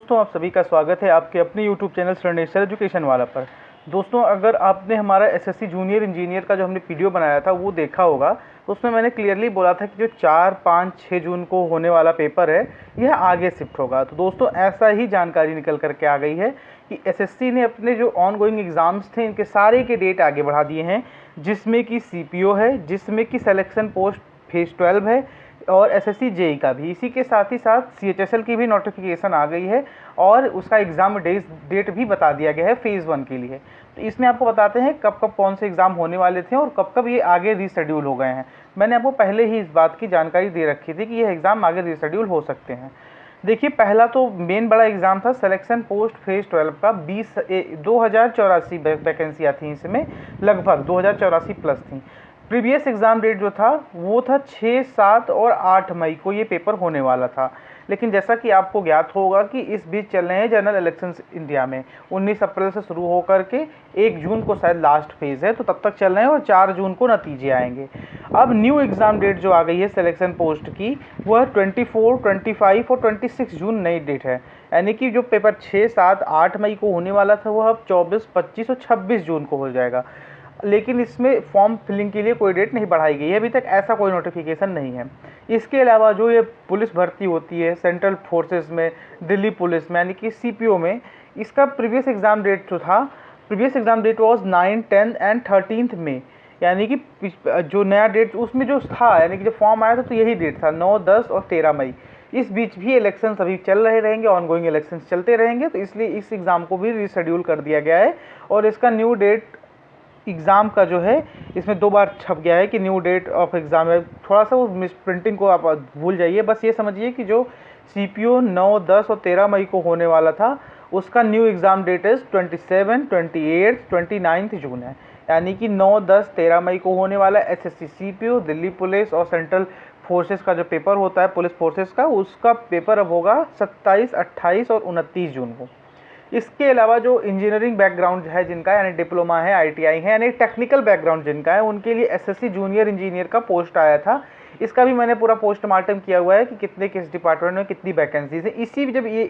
दोस्तों आप सभी का स्वागत है आपके अपने YouTube चैनल स्टर्नेश्वर एजुकेशन वाला पर। दोस्तों अगर आपने हमारा एसएससी जूनियर इंजीनियर का जो हमने वीडियो बनाया था वो देखा होगा, तो उसमें मैंने क्लियरली बोला था कि जो 4, 5, 6 जून को होने वाला पेपर है यह आगे शिफ्ट होगा। तो दोस्तों ऐसा ही जानकारी निकल करके आ गई है कि एसएससी ने अपने जो ऑनगोइंग एग्ज़ाम्स थे इनके सारे के डेट आगे बढ़ा दिए हैं, जिसमें कि सीपीओ है, जिसमें कि सिलेक्शन पोस्ट फेज़ 12 है और एसएससी जेई का भी। इसी के साथ ही साथ सीएचएसएल की भी नोटिफिकेशन आ गई है और उसका एग्ज़ाम डेट भी बता दिया गया है फेज़ 1 के लिए। तो इसमें आपको बताते हैं कब कब कौन से एग्ज़ाम होने वाले थे और कब कब ये आगे रीशेड्यूल हो गए हैं। मैंने आपको पहले ही इस बात की जानकारी दे रखी थी कि ये एग्ज़ाम आगे रीशेड्यूल हो सकते हैं। देखिए पहला तो मेन बड़ा एग्ज़ाम था सिलेक्शन पोस्ट फेज़ 12 का 2084 वैकेंसियाँ थी, इसमें लगभग 2084 प्लस थी। प्रीवियस एग्ज़ाम डेट जो था वो था 6, 7 और 8 मई को ये पेपर होने वाला था। लेकिन जैसा कि आपको ज्ञात होगा कि इस बीच चल रहे हैं जनरल इलेक्शंस इंडिया में, 19 अप्रैल से शुरू होकर के 1 जून को शायद लास्ट फेज़ है, तो तब तक चल रहे हैं और 4 जून को नतीजे आएंगे। अब न्यू एग्ज़ाम डेट जो आ गई है सिलेक्शन पोस्ट की वह 24, 25 और 26 जून नई डेट है। यानी कि जो पेपर 6, 7, 8 मई को होने वाला था वह अब 24, 25 और 26 जून को हो जाएगा। लेकिन इसमें फॉर्म फिलिंग के लिए कोई डेट नहीं बढ़ाई गई है, अभी तक ऐसा कोई नोटिफिकेशन नहीं है। इसके अलावा जो ये पुलिस भर्ती होती है सेंट्रल फोर्सेस में, दिल्ली पुलिस में, यानी कि सीपीओ में, इसका प्रीवियस एग्ज़ाम डेट जो था, previous exam date was 9, 10 and 13 मई। यानी कि जो नया डेट उसमें जो था, यानी कि जब फॉर्म आया था तो यही डेट था 9, 10 और 13 मई। इस बीच भी इलेक्शंस अभी चल रहे रहेंगे, ऑनगोइंग इलेक्शंस चलते रहेंगे, तो इसलिए इस एग्ज़ाम को भी रीशेड्यूल कर दिया गया है। और इसका न्यू डेट एग्ज़ाम का जो है इसमें 2 बार छप गया है कि न्यू डेट ऑफ एग्ज़ाम है। थोड़ा सा वो मिस प्रिंटिंग को आप भूल जाइए, बस ये समझिए कि जो सीपीओ 9, 10 और 13 मई को होने वाला था उसका न्यू एग्ज़ाम डेट इज़ 27, 28, 29 जून है। यानी कि 9, 10, 13 मई को होने वाला एसएससी सीपीओ, दिल्ली पुलिस और सेंट्रल फोर्सेस का जो पेपर होता है पुलिस फोर्सेस का, उसका पेपर अब होगा 27, 28 और 29 जून को। इसके अलावा जो इंजीनियरिंग बैकग्राउंड है जिनका, यानी डिप्लोमा है, आईटीआई है, यानी टेक्निकल बैकग्राउंड जिनका है, उनके लिए एसएससी जूनियर इंजीनियर का पोस्ट आया था। इसका भी मैंने पूरा पोस्टमार्टम किया हुआ है कि कितने किस डिपार्टमेंट में कितनी वैकेंसीज है।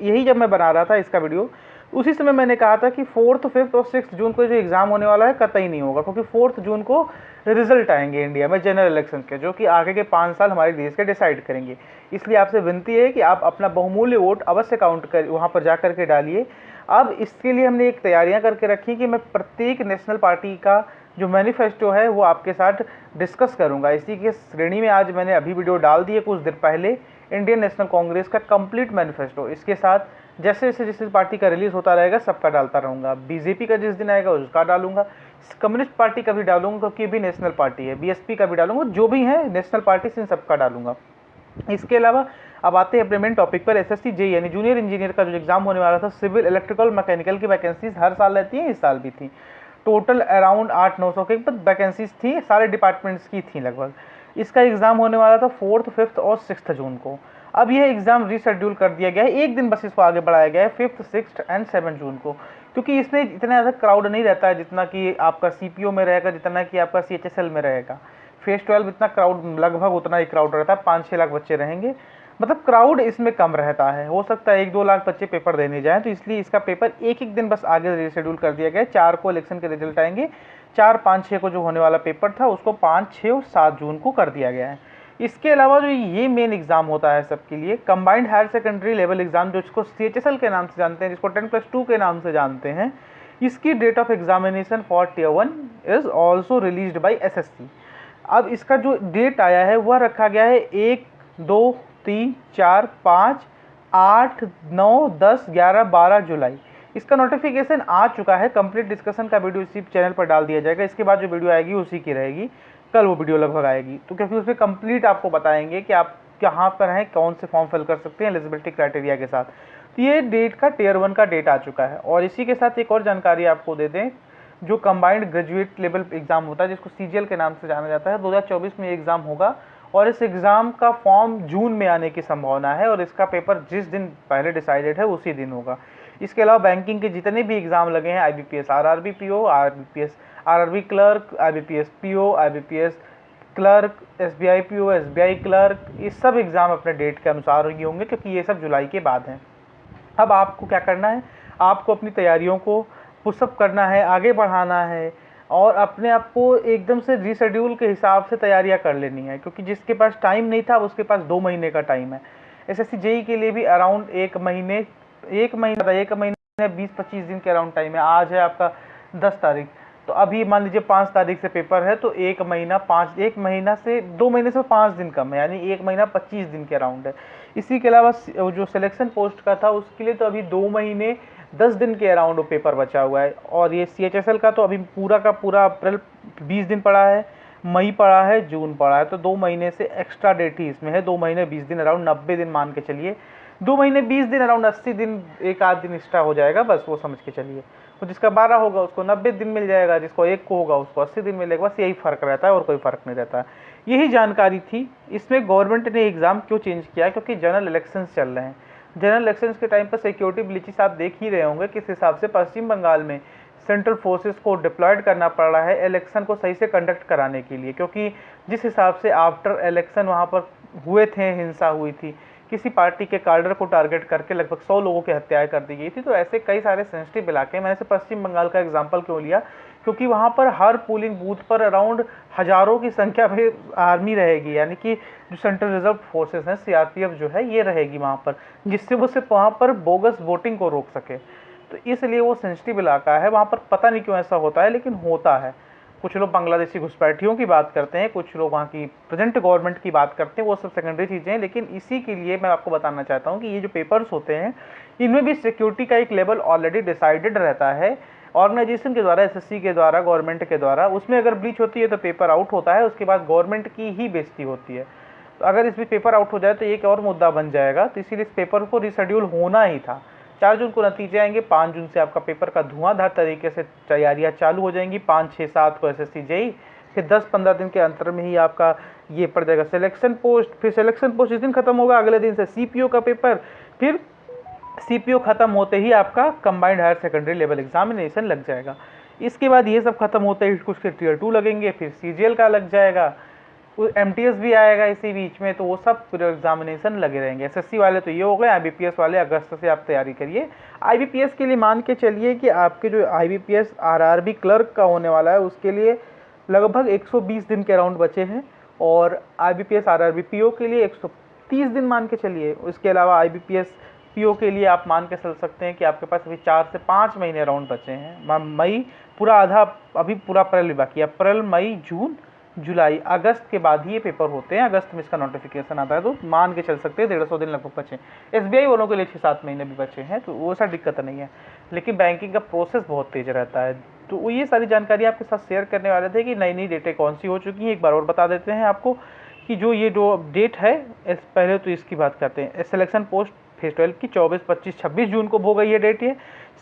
यही जब मैं बना रहा था इसका वीडियो, उसी समय मैंने कहा था कि 4th, 5th और 6th जून को जो एग्ज़ाम होने वाला है कतई नहीं होगा, क्योंकि 4th जून को रिजल्ट आएंगे इंडिया में जनरल इलेक्शन के, जो कि आगे के 5 साल हमारे देश के डिसाइड करेंगे। इसलिए आपसे विनती है कि आप अपना बहुमूल्य वोट अवश्य काउंट कर वहाँ पर जा करके डालिए। अब इसके लिए हमने एक तैयारियां करके रखी कि मैं प्रत्येक नेशनल पार्टी का जो मैनिफेस्टो है वो आपके साथ डिस्कस करूंगा। इसी के श्रेणी में आज मैंने अभी वीडियो डाल दी है कुछ देर पहले, इंडियन नेशनल कांग्रेस का कंप्लीट मैनिफेस्टो। इसके साथ जैसे जैसे जिस पार्टी का रिलीज़ होता रहेगा सबका डालता रहूँगा। बीजेपी का जिस दिन आएगा उसका डालूंगा, कम्युनिस्ट पार्टी का भी डालूंगा क्योंकि ये भी नेशनल पार्टी है, बीएसपी का भी डालूंगा, जो भी है नेशनल पार्टी से इन सबका डालूंगा। इसके अलावा अब आते हैं अपने मेन टॉपिक पर। एसएससी जेई यानी जूनियर इंजीनियर का जो एग्जाम होने वाला था, सिविल, इलेक्ट्रिकल, मैकेनिकल की वैकेंसीज हर साल रहती हैं, इस साल भी थी। टोटल अराउंड 800-900 के वैकेंसीज थी, सारे डिपार्टमेंट्स की थी लगभग। इसका एग्ज़ाम होने वाला था 4th, 5th और 6th जून को। अब यह एग्ज़ाम रीशेड्यूल कर दिया गया है, एक दिन बस इसको आगे बढ़ाया गया है 5th, 6th एंड 7 जून को, क्योंकि इसमें इतना ज़्यादा क्राउड नहीं रहता है जितना कि आपका सीपीओ में रहेगा, जितना कि आपका सीएचएसएल में रहेगा। फेज़ 12 इतना क्राउड, लगभग उतना ही क्राउड रहता है, 5-6 लाख बच्चे रहेंगे, मतलब क्राउड इसमें कम रहता है। हो सकता है 1-2 लाख बच्चे पेपर देने जाएं, तो इसलिए इसका पेपर एक दिन बस आगे रीशेड्यूल कर दिया गया है। 4 को इलेक्शन के रिजल्ट आएंगे, 4, 5, 6 को जो होने वाला पेपर था उसको 5, 6 और 7 जून को कर दिया गया है। इसके अलावा जो ये मेन एग्जाम होता है सबके लिए, combined higher secondary level exam, जो इसको सीएचएसएल के नाम से जानते हैं, जिसको 10+2 के नाम से जानते हैं, इसकी date of examination for Tier 1 is also released by SSC. अब इसका जो डेट आया है वह रखा गया है 1, 2, 3, 4, 5, 8, 9, 10, 11, 12 जुलाई। इसका नोटिफिकेशन आ चुका है। कंप्लीट डिस्कशन का वीडियो इसी चैनल पर डाल दिया जाएगा। इसके बाद जो वीडियो आएगी उसी की रहेगी, कल वो वीडियो लगभग आएगी, तो क्योंकि उसमें कंप्लीट आपको बताएंगे कि आप कहाँ पर हैं, कौन से फॉर्म फिल कर सकते हैं एलिजिबिलिटी क्राइटेरिया के साथ। तो ये डेट का Tier 1 का डेट आ चुका है। और इसी के साथ एक और जानकारी आपको दे दें, जो कंबाइंड ग्रेजुएट लेवल एग्जाम होता है जिसको सीजीएल के नाम से जाना जाता है, 2024 में एग्ज़ाम होगा और इस एग्ज़ाम का फॉर्म जून में आने की संभावना है और इसका पेपर जिस दिन पहले डिसाइडेड है उसी दिन होगा। इसके अलावा बैंकिंग के जितने भी एग्ज़ाम लगे हैं, IBPS RRB PO, IBPS RRB clerk, IBPS PO, IBPS clerk, SBI PO, SBI clerk, ये सब एग्ज़ाम अपने डेट के अनुसार ही होंगे, क्योंकि ये सब जुलाई के बाद हैं। अब आपको क्या करना है, आपको अपनी तैयारियों को पुशअप करना है, आगे बढ़ाना है और अपने आप को एकदम से रीशेड्यूल के हिसाब से तैयारियां कर लेनी है, क्योंकि जिसके पास टाइम नहीं था उसके पास 2 महीने का टाइम है। एसएससी जेई के लिए भी अराउंड एक महीने 20-25 दिन के अराउंड टाइम है। आज है आपका 10 तारीख, तो अभी मान लीजिए 5 तारीख से पेपर है, तो एक महीना से 2 महीने से 5 दिन कम है, यानी 1 महीना 25 दिन के अराउंड है। इसी के अलावा जो सिलेक्शन पोस्ट का था उसके लिए तो अभी 2 महीने 10 दिन के अराउंड पेपर बचा हुआ है। और ये CHSL का तो अभी पूरा का पूरा अप्रैल 20 दिन पड़ा है, मई पड़ा है, जून पड़ा है, तो 2 महीने से एक्स्ट्रा डेट ही इसमें है। 2 महीने 20 दिन अराउंड 90 दिन मान के चलिए, 2 महीने 20 दिन अराउंड 80 दिन, एक आध दिन एक्स्ट्रा हो जाएगा, बस वो समझ के चलिए। तो जिसका 12 होगा उसको 90 दिन मिल जाएगा, जिसको 1 को होगा उसको 80 दिन मिलेगा, बस यही फ़र्क रहता है और कोई फ़र्क नहीं रहता। यही जानकारी थी। इसमें गवर्नमेंट ने एग्ज़ाम क्यों चेंज किया, क्योंकि जनरल इलेक्शंस चल रहे हैं। जनरल इलेक्शंस के टाइम पर सिक्योरिटी ब्लीचेस आप देख ही रहे होंगे किस हिसाब से पश्चिम बंगाल में सेंट्रल फोर्सेस को डिप्लॉयड करना पड़ रहा है इलेक्शन को सही से कंडक्ट कराने के लिए, क्योंकि जिस हिसाब से आफ्टर इलेक्शन वहाँ पर हुए थे, हिंसा हुई थी, किसी पार्टी के कार्डर को टारगेट करके लगभग 100 लोगों की हत्याएं कर दी गई थी। तो ऐसे कई सारे सेंसिटिव इलाके, मैंने से पश्चिम बंगाल का एग्जाम्पल क्यों लिया, क्योंकि वहाँ पर हर पोलिंग बूथ पर अराउंड हज़ारों की संख्या में आर्मी रहेगी, यानी कि जो सेंट्रल रिजर्व फोर्सेस हैं, CRPF जो है ये रहेगी वहाँ पर, जिससे वो सिर्फ वहाँ पर बोगस वोटिंग को रोक सके। तो इसलिए वो सेंसिटिव इलाका है, वहाँ पर पता नहीं क्यों ऐसा होता है, लेकिन होता है। कुछ लोग बांग्लादेशी घुसपैठियों की बात करते हैं, कुछ लोग वहाँ की प्रेजेंट गवर्नमेंट की बात करते हैं, वो सब सेकेंडरी चीज़ें हैं। लेकिन इसी के लिए मैं आपको बताना चाहता हूँ कि ये जो पेपर्स होते हैं इनमें भी सिक्योरिटी का एक लेवल ऑलरेडी डिसाइडेड रहता है ऑर्गेनाइजेशन के द्वारा, SSC के द्वारा, गवर्नमेंट के द्वारा। उसमें अगर ब्रीच होती है तो पेपर आउट होता है, उसके बाद गवर्नमेंट की ही बेइज्जती होती है। तो अगर इसमें पेपर आउट हो जाए तो एक और मुद्दा बन जाएगा, तो इसीलिए इस पेपर को रिशेड्यूल होना ही था। 4 जून को नतीजे आएंगे, 5 जून से आपका पेपर का धुआंधार तरीके से तैयारियां चालू हो जाएंगी। 5, 6, 7 को SSC जेई, फिर 10-15 दिन के अंतर में ही आपका ये पड़ जाएगा सिलेक्शन पोस्ट। फिर सिलेक्शन पोस्ट जिस दिन खत्म होगा अगले दिन से CPO का पेपर, फिर CPO खत्म होते ही आपका combined higher secondary level examination लग जाएगा। इसके बाद ये सब खत्म होते ही कुछ के Tier 2 लगेंगे, फिर CGL का लग जाएगा, MTS भी आएगा इसी बीच में, तो वो सब पूरे एग्जामिनेशन लगे रहेंगे। SSC वाले तो ये हो गए, IBPS वाले अगस्त से आप तैयारी करिए। IBPS के लिए मान के चलिए कि आपके जो IBPS RRB क्लर्क का होने वाला है उसके लिए लगभग 120 दिन के अराउंड बचे हैं, और IBPS RRB PO के लिए 130 दिन मान के चलिए। उसके अलावा IBPS PO के लिए आप मान के चल सकते हैं कि आपके पास अभी 4 से 5 महीने अराउंड बचे हैं। मई पूरा आधा, अभी पूरा अप्रैल भी बाकी है, अप्रैल, मई, जून, जुलाई, अगस्त के बाद ही ये पेपर होते हैं। अगस्त में इसका नोटिफिकेशन आता है, तो मान के चल सकते हैं 150 दिन लगभग बचे। SBI वालों के लिए 6-7 महीने भी बचे हैं, तो वो सा दिक्कत नहीं है। लेकिन बैंकिंग का प्रोसेस बहुत तेज रहता है। तो वो ये सारी जानकारी आपके साथ शेयर करने वाले थे कि नई नई डेटें कौन सी हो चुकी हैं। एक बार और बता देते हैं आपको कि जो डेट है, पहले तो इसकी बात करते हैं। सिलेक्शन पोस्ट फेज 12 की 24, 25, 26 जून को हो गई है डेट ये।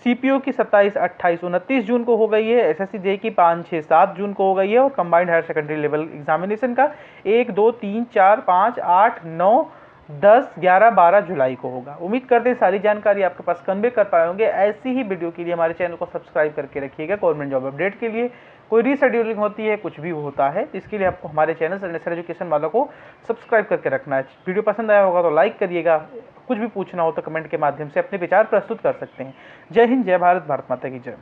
CPO की 27, 28, 29 जून को हो गई है। SSC जेई की 5, 6, 7 जून को हो गई है। और combined higher secondary level examination का 1, 2, 3, 4, 5, 8, 9, 10, 11, 12 जुलाई को होगा। उम्मीद करते हैं सारी जानकारी आपके पास कन्वे कर पाए होंगे। ऐसी ही वीडियो के लिए हमारे चैनल को सब्सक्राइब करके रखिएगा। गवर्नमेंट जॉब अपडेट के लिए कोई रीशेड्यूलिंग होती है, कुछ भी होता है, इसके लिए आपको हमारे चैनल सर एजुकेशन वालों को सब्सक्राइब करके रखना है। वीडियो पसंद आया होगा तो लाइक करिएगा। कुछ भी पूछना हो तो कमेंट के माध्यम से अपने विचार प्रस्तुत कर सकते हैं। जय हिंद, जय भारत, भारत माता की जय।